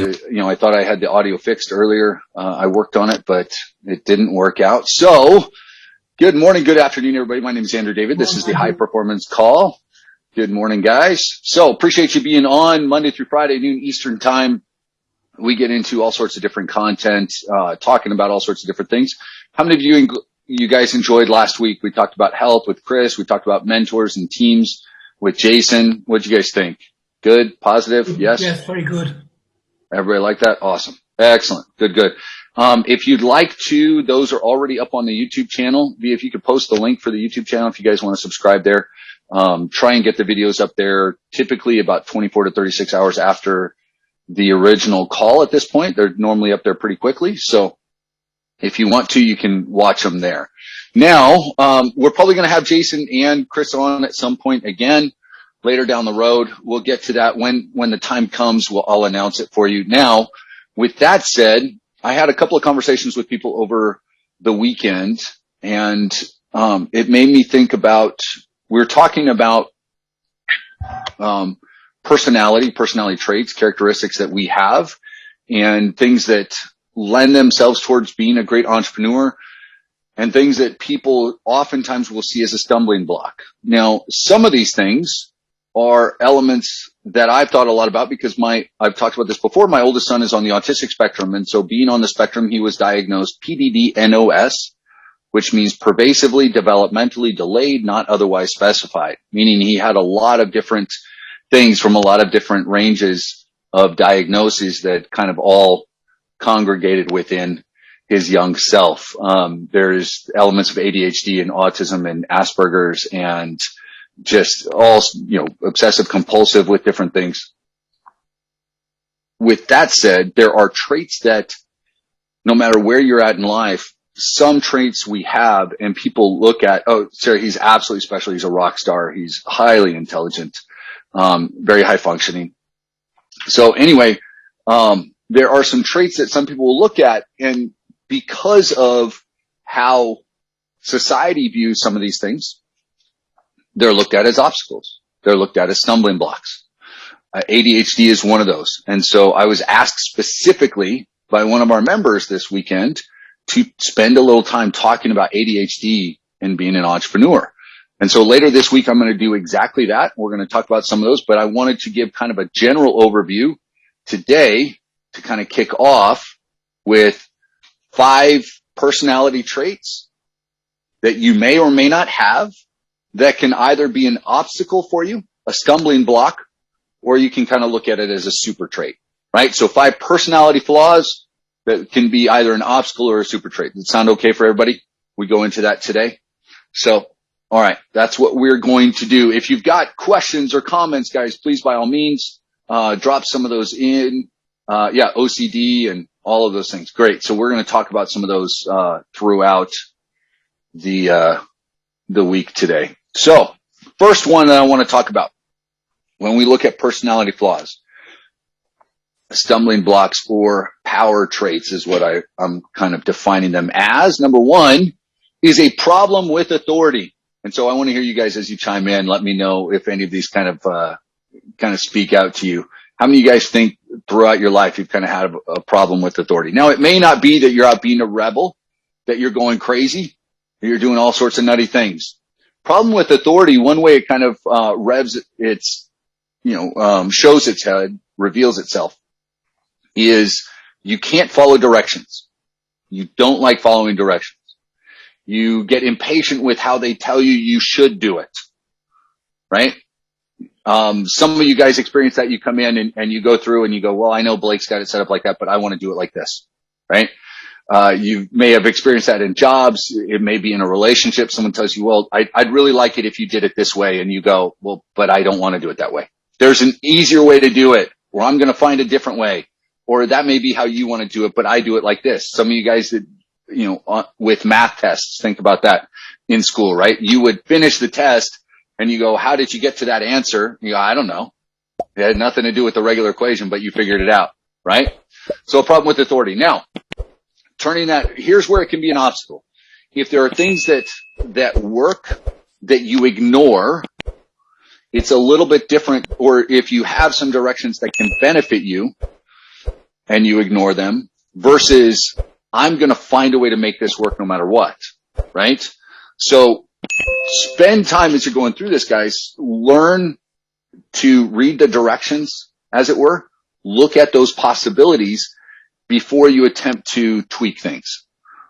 I thought I had the audio fixed earlier. I worked on it, but it didn't work out. So good morning, good afternoon, everybody. My name is Andrew David. This is the High Performance Call. Good morning, guys. So appreciate you being on Monday through Friday, noon Eastern time. We get into all sorts of different content, talking about all sorts of different things. How many of you guys enjoyed last week? We talked about health with Chris. We talked about mentors and teams with Jason. What'd you guys think? Good? Positive? Yes? Yes, very good. Everybody like that? Awesome. Excellent. Good. If you'd like to, those are already up on the YouTube channel. If you could post the link for the YouTube channel, if you guys want to subscribe there, try and get the videos up there typically about 24 to 36 hours after the original call at this point. They're normally up there pretty quickly. So if you want to, you can watch them there. Now, we're probably going to have Jason and Chris on at some point again later down the road. We'll get to that when the time comes. I'll announce it for you. Now, with that said, I had a couple of conversations with people over the weekend, and it made me think about, we're talking about personality traits, characteristics that we have, and things that lend themselves towards being a great entrepreneur, and things that people oftentimes will see as a stumbling block. Now, some of these things are elements that I've thought a lot about because I've talked about this before. My oldest son is on the autistic spectrum. And so being on the spectrum, he was diagnosed PDD-NOS, which means pervasively developmentally delayed, not otherwise specified, meaning he had a lot of different things from a lot of different ranges of diagnoses that kind of all congregated within his young self. There's elements of ADHD and autism and Asperger's and just all, obsessive compulsive with different things. With that said, there are traits that no matter where you're at in life, some traits we have and people look at, oh, Sarah, he's absolutely special. He's a rock star. He's highly intelligent, very high functioning. So anyway, there are some traits that some people will look at, and because of how society views some of these things, they're looked at as obstacles. They're looked at as stumbling blocks. ADHD is one of those. And so I was asked specifically by one of our members this weekend to spend a little time talking about ADHD and being an entrepreneur. And so later this week, I'm going to do exactly that. We're going to talk about some of those, but I wanted to give kind of a general overview today to kind of kick off with 5 personality traits that you may or may not have that can either be an obstacle for you, a stumbling block, or you can kind of look at it as a super trait, right? So 5 personality flaws that can be either an obstacle or a super trait. Does it sound okay for everybody? We go into that today. So, all right, that's what we're going to do. If you've got questions or comments, guys, please, by all means, drop some of those in. OCD and all of those things. Great. So we're going to talk about some of those, throughout the week today. So first one that I want to talk about when we look at personality flaws, stumbling blocks or power traits is what I'm kind of defining them as. Number 1 is a problem with authority. And so I want to hear you guys as you chime in. Let me know if any of these kind of speak out to you. How many of you guys think throughout your life you've kind of had a problem with authority? Now, it may not be that you're out being a rebel, that you're going crazy, that you're doing all sorts of nutty things. Problem with authority, one way it kind of shows its head, reveals itself, is you can't follow directions. You don't like following directions. You get impatient with how they tell you should do it, right? Some of you guys experience that. You come in and you go through and you go, well, I know Blake's got it set up like that, but I want to do it like this, right? You may have experienced that in jobs. It may be in a relationship. Someone tells you, well, I'd really like it if you did it this way. And you go, well, but I don't want to do it that way. There's an easier way to do it, or I'm going to find a different way. Or that may be how you want to do it, but I do it like this. Some of you guys that, with math tests, think about that in school, right? You would finish the test and you go, how did you get to that answer? You go, I don't know. It had nothing to do with the regular equation, but you figured it out, right? So a problem with authority. Now, here's where it can be an obstacle. If there are things that work that you ignore, it's a little bit different. Or if you have some directions that can benefit you, and you ignore them versus I'm going to find a way to make this work no matter what, right? So spend time as you're going through this, guys. Learn to read the directions, as it were. Look at those possibilities before you attempt to tweak things,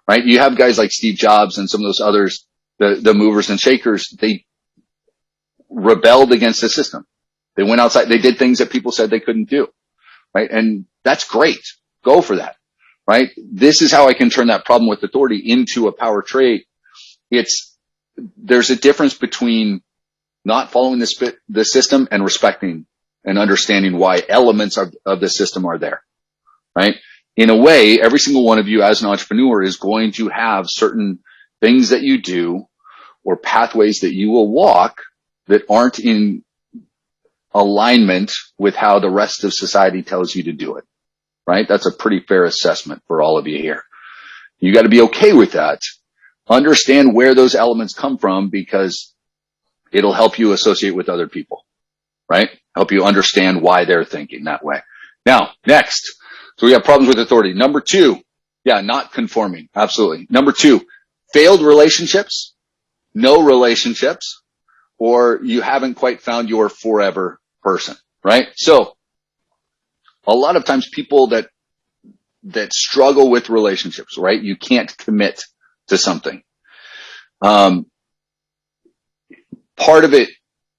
right? You have guys like Steve Jobs and some of those others, the movers and shakers. They rebelled against the system. They went outside. They did things that people said they couldn't do, right? And that's great. Go for that, right? This is how I can turn that problem with authority into a power trait. There's a difference between not following the system and respecting and understanding why elements of the system are there, right? In a way, every single one of you as an entrepreneur is going to have certain things that you do or pathways that you will walk that aren't in alignment with how the rest of society tells you to do it, right? That's a pretty fair assessment for all of you here. You got to be okay with that. Understand where those elements come from because it'll help you associate with other people, right? Help you understand why they're thinking that way. Now, next. So we have problems with authority. Number 2, not conforming. Absolutely. Number 2, failed relationships, no relationships, or you haven't quite found your forever person, right? So a lot of times people that struggle with relationships, right? You can't commit to something. Part of it,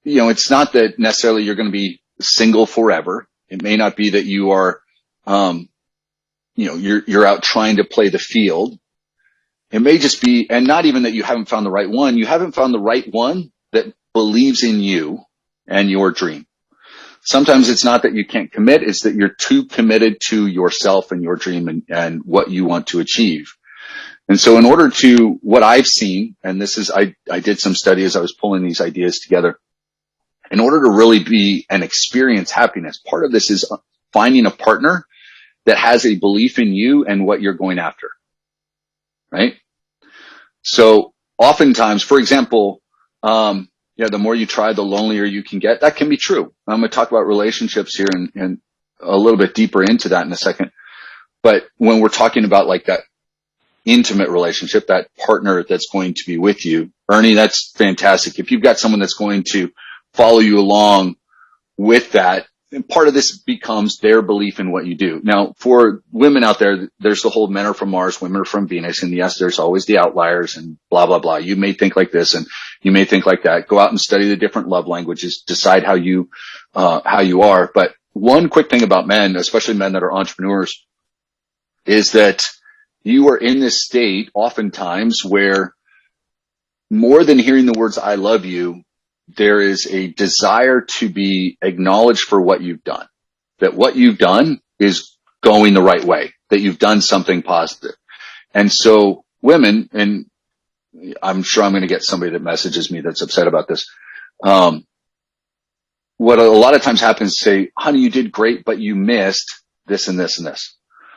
it's not that necessarily you're going to be single forever. It may not be that you are, you're out trying to play the field. It may just be, and not even that you haven't found the right one. You haven't found the right one that believes in you and your dream. Sometimes it's not that you can't commit. It's that you're too committed to yourself and your dream and what you want to achieve. And so in order to, what I've seen, and this is, I did some study as I was pulling these ideas together. In order to really be and experience happiness, part of this is finding a partner that has a belief in you and what you're going after, right? So oftentimes, for example, the more you try, the lonelier you can get. That can be true. I'm going to talk about relationships here and a little bit deeper into that in a second. But when we're talking about like that intimate relationship, that partner that's going to be with you, Ernie, that's fantastic. If you've got someone that's going to follow you along with that, and part of this becomes their belief in what you do. Now, for women out there, there's the whole men are from Mars, women are from Venus. And yes, there's always the outliers and blah, blah, blah. You may think like this and you may think like that. Go out and study the different love languages, decide how you are. But one quick thing about men, especially men that are entrepreneurs, is that you are in this state oftentimes where more than hearing the words, I love you, there is a desire to be acknowledged for what you've done, that what you've done is going the right way, that you've done something positive. And so women, and I'm sure I'm going to get somebody that messages me that's upset about this. What a lot of times happens is say, honey, you did great, but you missed this and this and this.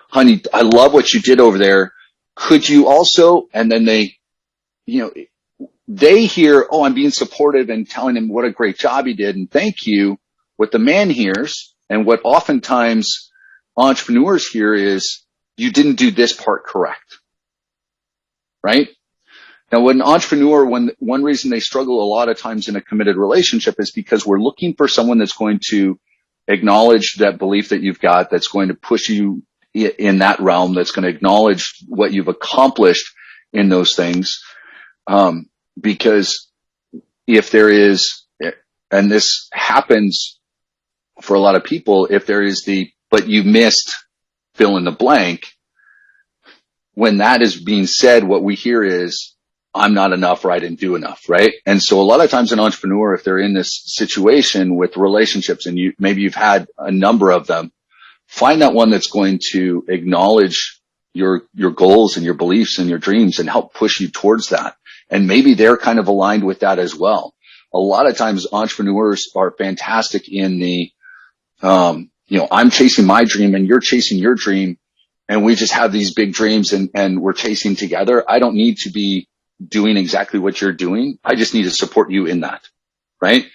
Honey, I love what you did over there. Could you also, and then they hear, oh, I'm being supportive and telling him what a great job he did and thank you. What the man hears and what oftentimes entrepreneurs hear is you didn't do this part correct, right? Now, when an entrepreneur, one reason they struggle a lot of times in a committed relationship is because we're looking for someone that's going to acknowledge that belief that you've got, that's going to push you in that realm, that's going to acknowledge what you've accomplished in those things. Because if there is, and this happens for a lot of people, if there is but you missed fill in the blank, when that is being said, what we hear is, I'm not enough or I didn't do enough, right? And so a lot of times an entrepreneur, if they're in this situation with relationships and maybe you've had a number of them, find that one that's going to acknowledge your goals and your beliefs and your dreams and help push you towards that. And maybe they're kind of aligned with that as well. A lot of times entrepreneurs are fantastic in I'm chasing my dream and you're chasing your dream and we just have these big dreams and we're chasing together. I don't need to be doing exactly what you're doing. I just need to support you in that, right?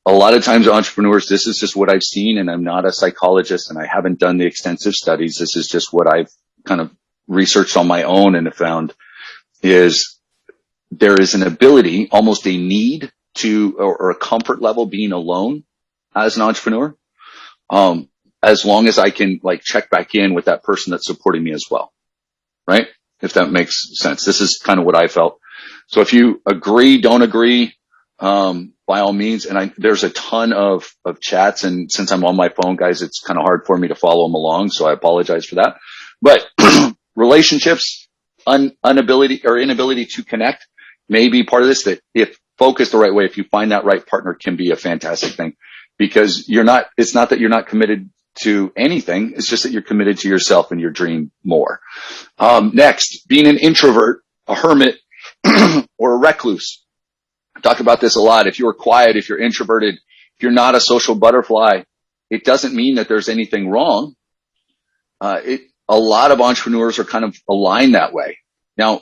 a lot of times entrepreneurs, this is just what I've seen, and I'm not a psychologist and I haven't done the extensive studies. This is just what I've kind of researched on my own and have found is there is an ability, almost a need to, or a comfort level being alone as an entrepreneur. As long as I can like check back in with that person that's supporting me as well. Right? If that makes sense. This is kind of what I felt. So if you agree, don't agree, by all means. And there's a ton of chats, and since I'm on my phone, guys, it's kind of hard for me to follow them along. So I apologize for that. But relationships, inability to connect may be part of this, that if focused the right way, if you find that right partner, can be a fantastic thing, because it's not that you're not committed to anything. It's just that you're committed to yourself and your dream more. Next, being an introvert, a hermit, or a recluse. I talk about this a lot. If you're quiet, if you're introverted, if you're not a social butterfly, it doesn't mean that there's anything wrong. A lot of entrepreneurs are kind of aligned that way. Now,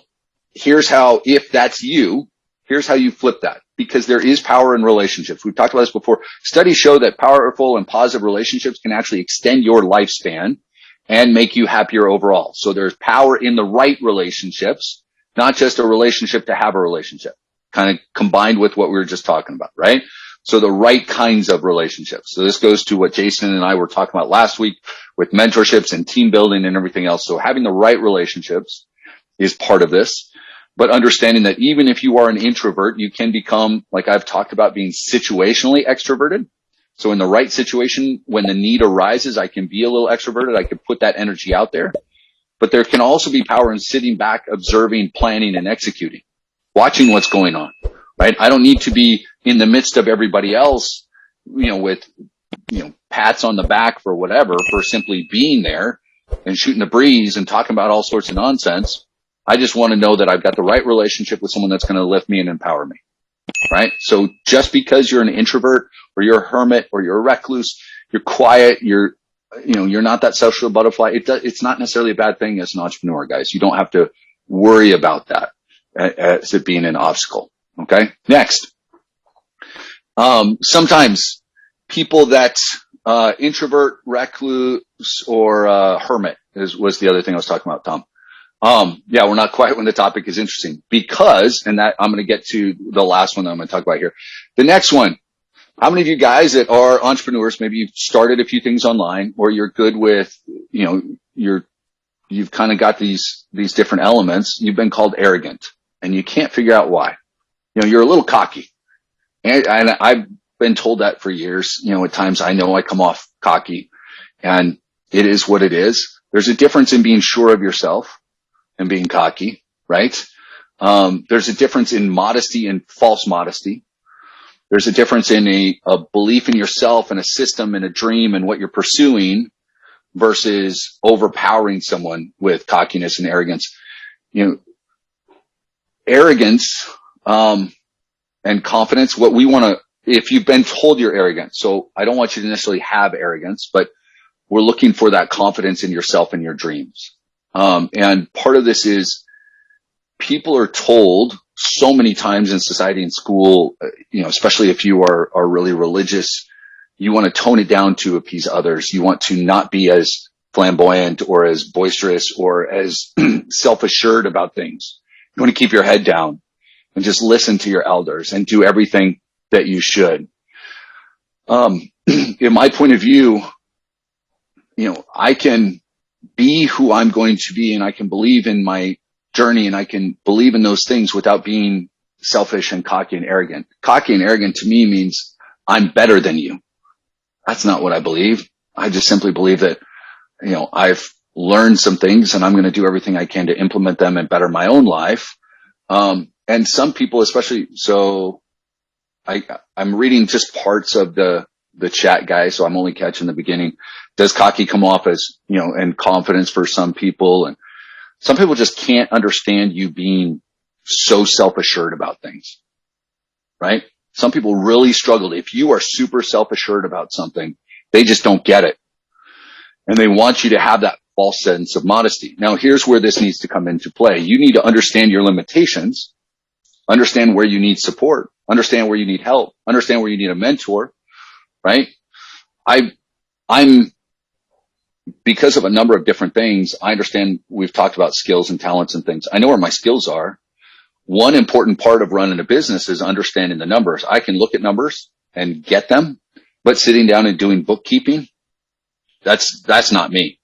here's how, if that's you, here's how you flip that, because there is power in relationships. We've talked about this before. Studies show that powerful and positive relationships can actually extend your lifespan and make you happier overall. So there's power in the right relationships, not just a relationship to have a relationship, kind of combined with what we were just talking about, right? So the right kinds of relationships. So this goes to what Jason and I were talking about last week with mentorships and team building and everything else. So having the right relationships is part of this. But understanding that even if you are an introvert, you can become, like I've talked about, being situationally extroverted. So in the right situation, when the need arises, I can be a little extroverted. I can put that energy out there. But there can also be power in sitting back, observing, planning, and executing, watching what's going on, right? I don't need to be in the midst of everybody else, with, pats on the back for whatever, for simply being there and shooting the breeze and talking about all sorts of nonsense. I just want to know that I've got the right relationship with someone that's going to lift me and empower me, right? So just because you're an introvert or you're a hermit or you're a recluse, you're quiet, you're not that social butterfly. It's not necessarily a bad thing as an entrepreneur, guys. You don't have to worry about that as it being an obstacle. Okay. Next. Sometimes people that, introvert, recluse, or, hermit was the other thing I was talking about, Tom. We're not quiet when the topic is interesting, because, and that I'm going to get to the last one that I'm going to talk about here. The next one, how many of you guys that are entrepreneurs, maybe you've started a few things online, or you're good with, you've kind of got these different elements. You've been called arrogant and you can't figure out why. You're a little cocky, and I've been told that for years. At times I know I come off cocky, and it is what it is. There's a difference in being sure of yourself and being cocky, right? There's a difference in modesty and false modesty. There's a difference in a belief in yourself and a system and a dream and what you're pursuing versus overpowering someone with cockiness and arrogance. Arrogance, and confidence, what we want to, if you've been told you're arrogant, so I don't want you to necessarily have arrogance, but we're looking for that confidence in yourself and your dreams. And part of this is people are told so many times in society and school, especially if you are really religious, you want to tone it down to appease others. You want to not be as flamboyant or as boisterous or as self-assured about things. You want to keep your head down and just listen to your elders and do everything that you should. In my point of view, I can be who I'm going to be, and I can believe in my journey, and I can believe in those things without being selfish and cocky and arrogant. Cocky and arrogant to me means I'm better than you. That's not what I believe. I just simply believe that, I've learned some things and I'm going to do everything I can to implement them and better my own life. And some people, especially, so I'm reading just parts of the chat, guys, so I'm only catching the beginning. Does cocky come off as, and confidence for some people? And some people just can't understand you being so self-assured about things, right? Some people really struggle. If you are super self-assured about something, they just don't get it. And they want you to have that false sense of modesty. Now, here's where this needs to come into play. You need to understand your limitations, understand where you need support, understand where you need help, understand where you need a mentor, right? I'm, because of a number of different things, I understand we've talked about skills and talents and things. I know where my skills are. One important part of running a business is understanding the numbers. I can look at numbers and get them, but sitting down and doing bookkeeping, that's not me,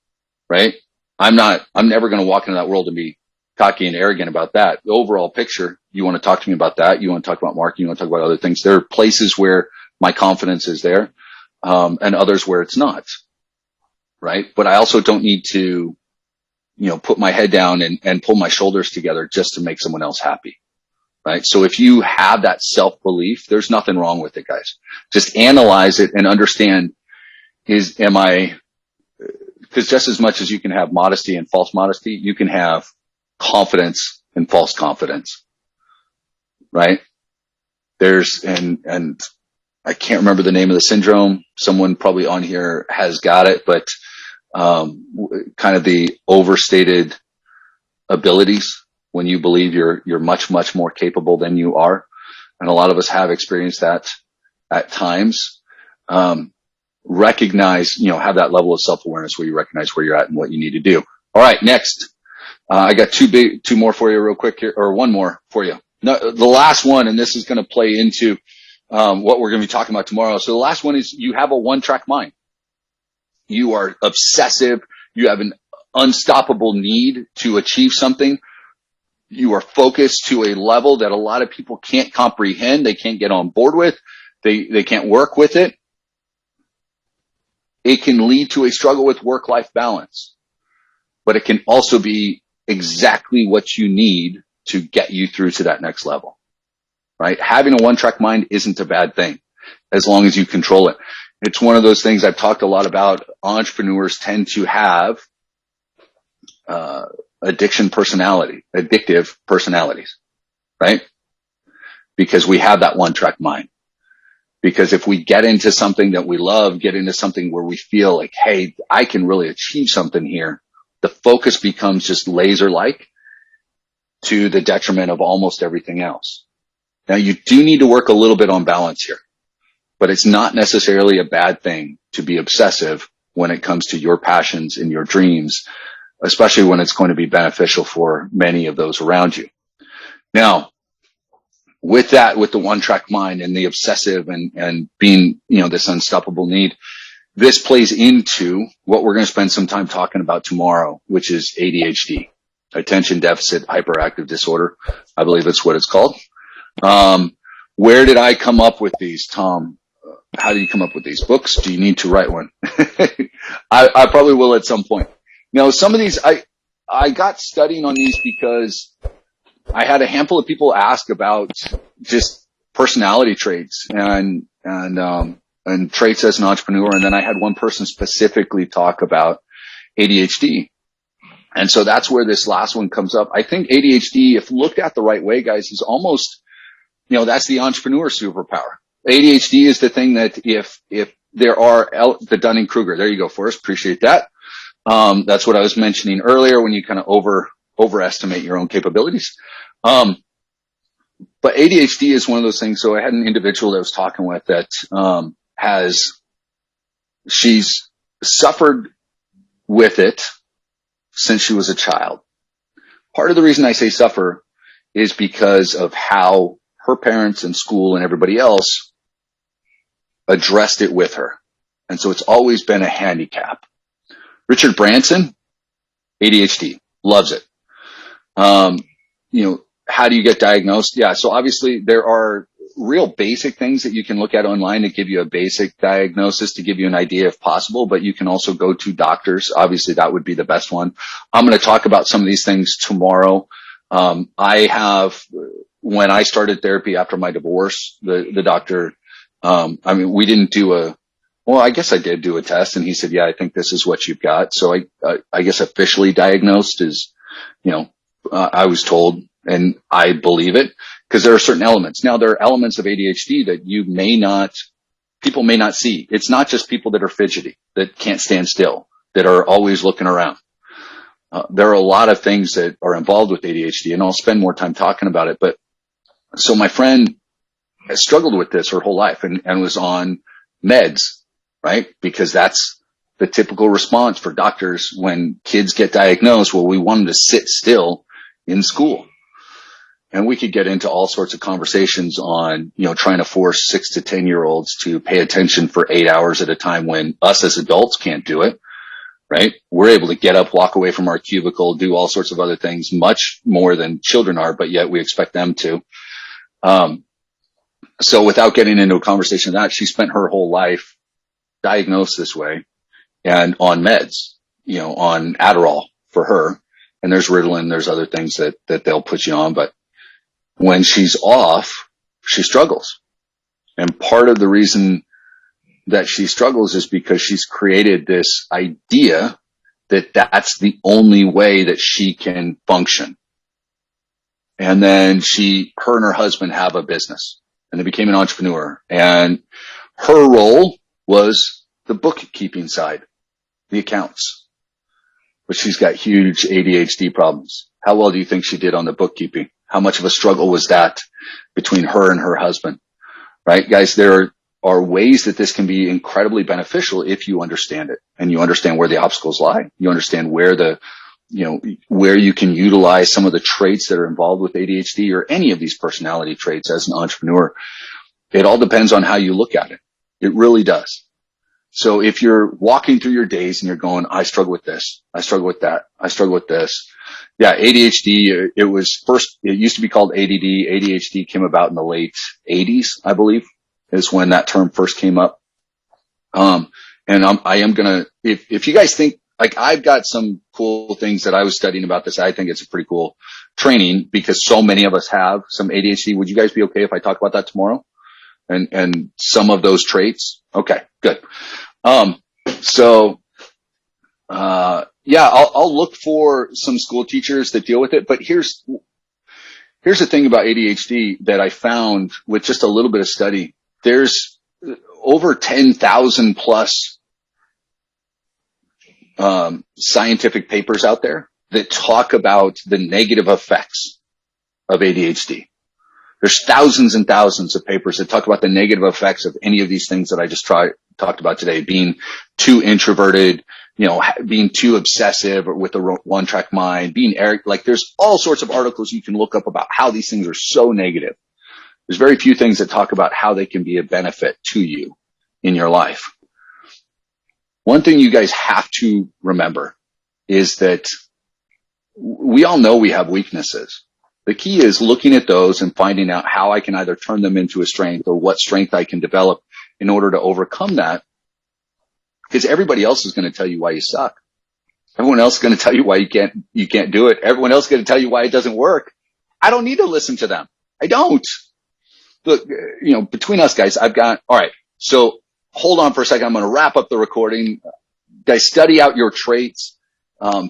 right? I'm never going to walk into that world and be cocky and arrogant about that. The overall picture, you want to talk to me about that. You want to talk about marketing. You want to talk about other things. There are places where my confidence is there, and others where it's not, right? But I also don't need to, put my head down and pull my shoulders together just to make someone else happy, right? So if you have that self-belief, there's nothing wrong with it, guys. Just analyze it and understand, because just as much as you can have modesty and false modesty, you can have confidence and false confidence, right? And I can't remember the name of the syndrome. Someone probably on here has got it, but kind of the overstated abilities when you believe you're much, much more capable than you are. And a lot of us have experienced that at times. Recognize, have that level of self-awareness where you recognize where you're at and what you need to do. All right, next. I got two more for you real quick here, or one more for you. No, the last one, and this is going to play into what we're going to be talking about tomorrow. So the last one is you have a one-track mind. You are obsessive. You have an unstoppable need to achieve something. You are focused to a level that a lot of people can't comprehend. They can't get on board with. They can't work with it. It can lead to a struggle with work-life balance, but it can also be exactly what you need to get you through to that next level, right? Having a one-track mind isn't a bad thing as long as you control it. It's one of those things I've talked a lot about. Entrepreneurs tend to have addictive personalities, right? Because we have that one-track mind. Because if we get into something that we love, get into something where we feel like, hey, I can really achieve something here, the focus becomes just laser-like to the detriment of almost everything else. Now, you do need to work a little bit on balance here, but it's not necessarily a bad thing to be obsessive when it comes to your passions and your dreams, especially when it's going to be beneficial for many of those around you. Now, with that, with the one-track mind and the obsessive and being, this unstoppable need, this plays into what we're going to spend some time talking about tomorrow, which is ADHD, attention deficit hyperactive disorder. I believe that's what it's called. Where did I come up with these, Tom? How do you come up with these books? Do you need to write one? I probably will at some point. Now, some of these, I got studying on these because I had a handful of people ask about just personality traits and traits as an entrepreneur. And then I had one person specifically talk about ADHD. And so that's where this last one comes up. I think ADHD, if looked at the right way, guys, is almost, that's the entrepreneur superpower. ADHD is the thing that if there are the Dunning-Kruger, there you go, Forrest, appreciate that. That's what I was mentioning earlier when you kind of overestimate your own capabilities. But ADHD is one of those things. So I had an individual that I was talking with that, she's suffered with it since she was a child. Part of the reason I say suffer is because of how her parents and school and everybody else addressed it with her. And so it's always been a handicap. Richard Branson, ADHD, loves it. How do you get diagnosed? Yeah. So obviously there are real basic things that you can look at online to give you a basic diagnosis, to give you an idea if possible, but you can also go to doctors. Obviously that would be the best one. I'm going to talk about some of these things tomorrow. When I started therapy after my divorce, the doctor, we didn't do I guess I did do a test, and he said, yeah, I think this is what you've got. So I guess officially diagnosed is, I was told, and I believe it, because there are certain elements. Now, there are elements of ADHD that people may not see. It's not just people that are fidgety, that can't stand still, that are always looking around. There are a lot of things that are involved with ADHD, and I'll spend more time talking about it. But so my friend has struggled with this her whole life and was on meds, right? Because that's the typical response for doctors when kids get diagnosed. Well, we want them to sit still in school. And we could get into all sorts of conversations on, trying to force 6 to 10-year-olds to pay attention for 8 hours at a time when us as adults can't do it, right? We're able to get up, walk away from our cubicle, do all sorts of other things much more than children are, but yet we expect them to. So without getting into a conversation of that, she spent her whole life diagnosed this way and on meds, on Adderall for her. And there's Ritalin, there's other things that they'll put you on, but when she's off, she struggles. And part of the reason that she struggles is because she's created this idea that that's the only way that she can function. And then her and her husband have a business and they became an entrepreneur. And her role was the bookkeeping side, the accounts. But she's got huge ADHD problems. How well do you think she did on the bookkeeping? How much of a struggle was that between her and her husband? Right, guys, there are ways that this can be incredibly beneficial if you understand it and you understand where the obstacles lie. You understand where where you can utilize some of the traits that are involved with ADHD or any of these personality traits as an entrepreneur. It all depends on how you look at it. It really does. So if you're walking through your days and you're going, I struggle with this, I struggle with that, I struggle with this. Yeah, ADHD, it used to be called ADD. ADHD came about in the late 80s, I believe, is when that term first came up. And I am gonna, if you guys think, like, I've got some cool things that I was studying about this. I think it's a pretty cool training because so many of us have some ADHD. Would you guys be okay if I talk about that tomorrow? And some of those traits? Okay, good. Yeah, I'll look for some school teachers that deal with it. But here's the thing about ADHD that I found with just a little bit of study. There's over 10,000 plus scientific papers out there that talk about the negative effects of ADHD. There's thousands and thousands of papers that talk about the negative effects of any of these things that I just talked about today, being too introverted, being too obsessive or with a one-track mind, being like there's all sorts of articles you can look up about how these things are so negative. There's very few things that talk about how they can be a benefit to you in your life. One thing you guys have to remember is that we all know we have weaknesses. The key is looking at those and finding out how I can either turn them into a strength or what strength I can develop in order to overcome that. Because everybody else is going to tell you why you suck. Everyone else is going to tell you why you can't do it. Everyone else is going to tell you why it doesn't work. I don't need to listen to them. I don't. Look, between us guys, all right. So hold on for a second. I'm going to wrap up the recording. Guys, study out your traits.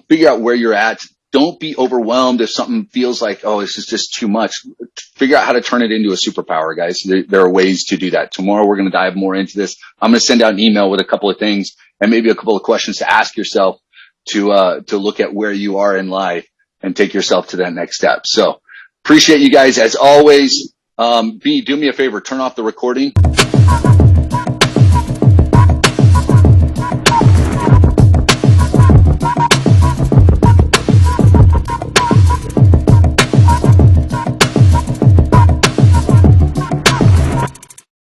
Figure out where you're at. Don't be overwhelmed if something feels like, oh, this is just too much. Figure out how to turn it into a superpower, guys. There are ways to do that. Tomorrow we're going to dive more into this. I'm going to send out an email with a couple of things and maybe a couple of questions to ask yourself to look at where you are in life and take yourself to that next step. So appreciate you guys as always. B, do me a favor, turn off the recording.